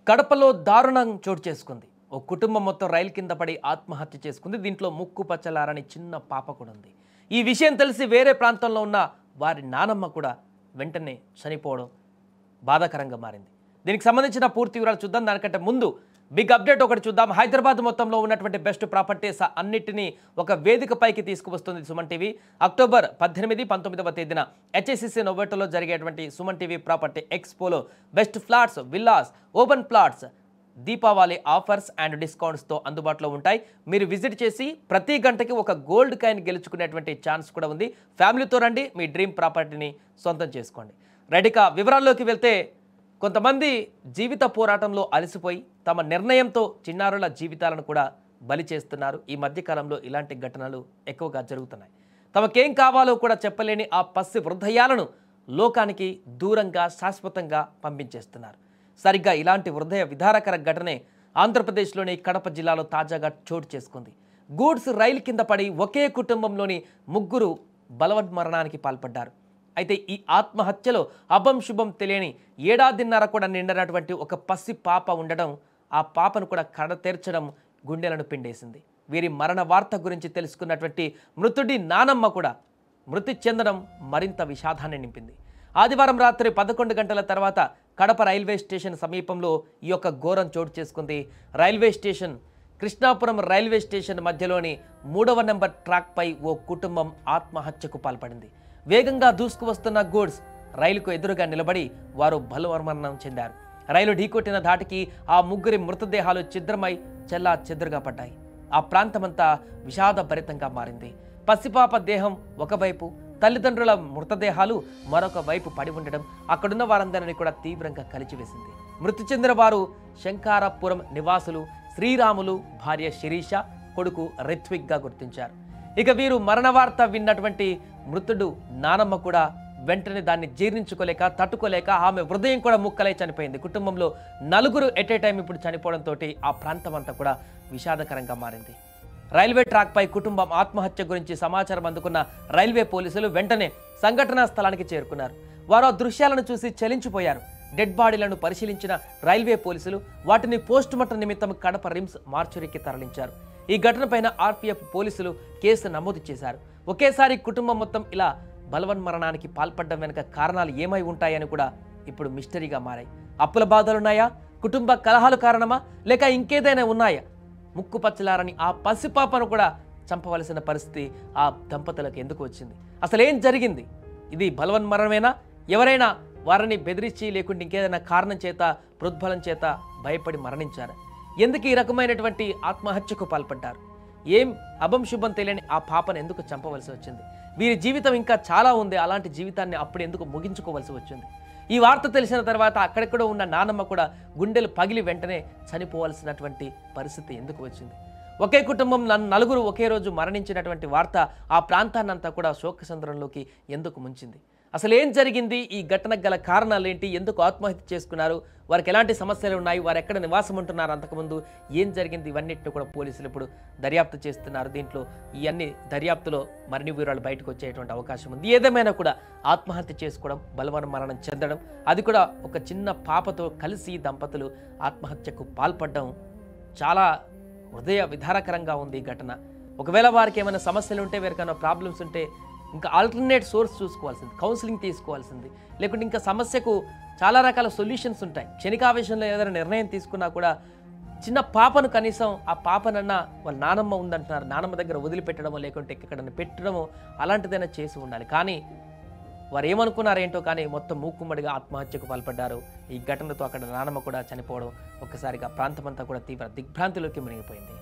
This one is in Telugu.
కడపలో దారుణం చోటు చేసుకుంది. ఓ కుటుంబం మొత్తం రైలు కింద పడి ఆత్మహత్య చేసుకుంది. దీంట్లో ముక్కు పచ్చలారని చిన్న పాప కూడా ఉంది. ఈ విషయం తెలిసి వేరే ప్రాంతంలో ఉన్న వారి నానమ్మ కూడా వెంటనే చనిపోవడం బాధాకరంగా మారింది. దీనికి సంబంధించిన పూర్తి వివరాలు చూద్దాం. దానికంటే ముందు బిగ్ అప్డేట్ ఒకటి చూద్దాం. హైదరాబాద్ మొత్తంలో ఉన్నటువంటి బెస్ట్ ప్రాపర్టీస్ అన్నిటినీ ఒక వేదికపైకి తీసుకువస్తుంది సుమన్ టీవీ. అక్టోబర్ 18, 19వ తేదీన HSCC నోవోటోలో జరిగేటువంటి సుమన్ టీవీ ప్రాపర్టీ ఎక్స్పోలో best flats, villas, open plots Deepavali offers and డిస్కౌంట్స్తో అందుబాటులో ఉంటాయి. మీరు విజిట్ చేసి ప్రతి గంటకి ఒక గోల్డ్ కాయిన్ గెలుచుకునేటువంటి ఛాన్స్ కూడా ఉంది. ఫ్యామిలీతో రండి, మీ డ్రీమ్ ప్రాపర్టీని సొంతం చేసుకోండి. రెడీక వివరాల్లోకి వెళ్తే, కొంతమంది జీవిత పోరాటంలో అలసిపోయి తమ నిర్ణయంతో చిన్నారుల జీవితాలను కూడా బలి చేస్తున్నారు. ఈ మధ్యకాలంలో ఇలాంటి ఘటనలు ఎక్కువగా జరుగుతున్నాయి. తమకేం కావాలో కూడా చెప్పలేని ఆ పసి హృదయాలను లోకానికి దూరంగా శాశ్వతంగా పంపించేస్తున్నారు. సరిగ్గా ఇలాంటి హృదయ విదారకర ఘటనే ఆంధ్రప్రదేశ్లోని కడప జిల్లాలో తాజాగా చోటు చేసుకుంది. గూడ్స్ రైలు కింద పడి ఒకే కుటుంబంలోని ముగ్గురు బలవన్మరణానికి పాల్పడ్డారు. అయితే ఈ ఆత్మహత్యలో అభం శుభం తెలియని ఏడాదిన్నర కూడా నిండినటువంటి ఒక పసి పాప ఉండడం, ఆ పాపను కూడా కడతెర్చడం గుండెలను పిండేసింది. వీరి మరణ వార్త గురించి తెలుసుకున్నటువంటి మృతుడి నానమ్మ కూడా మృతి చెందడం మరింత విషాదాన్ని నింపింది. ఆదివారం రాత్రి 11 గంటల తర్వాత కడప రైల్వే స్టేషన్ సమీపంలో ఈ యొక్క ఘోరం చోటు చేసుకుంది. Railway station Krishnapuram railway station మధ్యలోని 3వ నెంబర్ ట్రాక్పై ఓ కుటుంబం ఆత్మహత్యకు పాల్పడింది. వేగంగా దూసుకు వస్తున్న గూడ్స్ రైలుకు ఎదురుగా నిలబడి వారు బలవన్మరణం చెందారు. రైలు ఢీకొట్టిన ధాటికి ఆ ముగ్గురి మృతదేహాలు ఛిద్రమై చెల్లా చెదురుగా పడ్డాయి. ఆ ప్రాంతమంతా విషాదభరితంగా మారింది. పసిపాప దేహం ఒకవైపు, తల్లిదండ్రుల మృతదేహాలు మరొక వైపు పడి ఉండడం అక్కడున్న వారందరినీ కూడా తీవ్రంగా కలిచివేసింది. మృతి చెందిన వారు శంకారపురం నివాసులు శ్రీరాములు, భార్య శిరీష, కొడుకు రిత్విక్గా గుర్తించారు. ఇక వీరు మరణ వార్త విన్నటువంటి మృతుడు నానమ్మ కూడా వెంటనే దాన్ని జీర్ణించుకోలేక, తట్టుకోలేక ఆమె హృదయం కూడా ముక్కలై చనిపోయింది. కుటుంబంలో నలుగురు ఎట్ ఏ టైం ఇప్పుడు చనిపోవడంతో ఆ ప్రాంతం అంతా కూడా విషాదకరంగా మారింది. రైల్వే ట్రాక్పై కుటుంబం ఆత్మహత్య గురించి సమాచారం అందుకున్న రైల్వే పోలీసులు వెంటనే సంఘటనా స్థలానికి చేరుకున్నారు. వారు ఆ దృశ్యాలను చూసి చలించిపోయారు. డెడ్ బాడీలను పరిశీలించిన రైల్వే పోలీసులు వాటిని పోస్టుమార్టం నిమిత్తం కడప రిమ్స్ మార్చురీకి తరలించారు. ఈ ఘటనపైన RPF పోలీసులు కేసు నమోదు చేశారు. ఒకేసారి కుటుంబం మొత్తం ఇలా బలవన్మరణానికి పాల్పడడం వెనుక కారణాలు ఏమై ఉంటాయని కూడా ఇప్పుడు మిస్టరీగా మారాయి. అప్పుల బాధలున్నాయా, కుటుంబ కలహాలు కారణమా, లేక ఇంకేదైనా ఉన్నాయా? ముక్కు పచ్చలారని ఆ పసిపాపను కూడా చంపవలసిన పరిస్థితి ఆ దంపతులకు ఎందుకు వచ్చింది? అసలు ఏం జరిగింది? ఇది బలవన్మరణమేనా? ఎవరైనా వారిని బెదిరించి లేకుంటే ఇంకేదైనా కారణం చేత, ప్రోద్బలం చేత భయపడి మరణించారా? ఎందుకు ఈ రకమైనటువంటి ఆత్మహత్యకు పాల్పడ్డారు? ఏం అభం శుభం తెలియని ఆ పాపను ఎందుకు చంపవలసి వచ్చింది? వీరి జీవితం ఇంకా చాలా ఉంది. అలాంటి జీవితాన్ని అప్పుడు ఎందుకు ముగించుకోవలసి వచ్చింది? ఈ వార్త తెలిసిన తర్వాత అక్కడెక్కడో ఉన్న నానమ్మ కూడా గుండెలు పగిలి వెంటనే చనిపోవలసినటువంటి పరిస్థితి ఎందుకు వచ్చింది? ఒకే కుటుంబం నలుగురు ఒకే రోజు మరణించినటువంటి వార్త ఆ ప్రాంతాన్నంతా కూడా శోకసంద్రంలోకి ఎందుకు ముంచింది? అసలు ఏం జరిగింది? ఈ ఘటనకు గల కారణాలు ఏంటి? ఎందుకు ఆత్మహత్య చేసుకున్నారు? వారికి ఎలాంటి సమస్యలు ఉన్నాయి? వారు ఎక్కడ నివాసం ఉంటున్నారు? అంతకుముందు ఏం జరిగింది? ఇవన్నిటిని కూడా పోలీసులు ఇప్పుడు దర్యాప్తు చేస్తున్నారు. దీంట్లో ఇవన్నీ దర్యాప్తులో మరిన్ని వివరాలు బయటకు వచ్చేటువంటి అవకాశం ఉంది. ఏదేమైనా కూడా ఆత్మహత్య చేసుకోవడం, బలవన్మరణం చెందడం, అది కూడా ఒక చిన్న పాపతో కలిసి దంపతులు ఆత్మహత్యకు పాల్పడడం చాలా హృదయ విదారకరంగా ఉంది ఈ ఘటన. ఒకవేళ వారికి ఏమైనా సమస్యలు ఉంటే, వేరికైనా ప్రాబ్లమ్స్ ఉంటే ఇంకా ఆల్టర్నేట్ సోర్స్ చూసుకోవాల్సింది, కౌన్సిలింగ్ తీసుకోవాల్సింది. లేకుంటే ఇంకా సమస్యకు చాలా రకాల సొల్యూషన్స్ ఉంటాయి. క్షణికావేశంలో ఏదైనా నిర్ణయం తీసుకున్నా కూడా చిన్న పాపను కనీసం ఆ పాపనన్నా వాళ్ళ నానమ్మ ఉందంటున్నారు, నానమ్మ దగ్గర వదిలిపెట్టడమో లేకుంటే ఎక్కడన్నా పెట్టడమో అలాంటిదైనా చేసి ఉండాలి. కానీ వారు ఏమనుకున్నారేంటో కానీ మొత్తం మూకుమ్మడిగా ఆత్మహత్యకు పాల్పడ్డారు. ఈ ఘటనతో అక్కడ నానమ్మ కూడా చనిపోవడం ఒక్కసారిగా ప్రాంతమంతా కూడా తీవ్ర దిగ్భ్రాంతిలోకి మునిగిపోయింది.